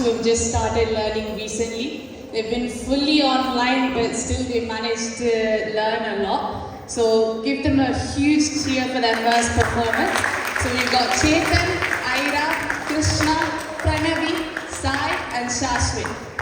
who have just started learning recently. They've been fully online, but still they managed to learn a lot. So give them a huge cheer for their first performance. So we've got Chetan, Aira, Krishna, Pranavi, Sai and Shashwin.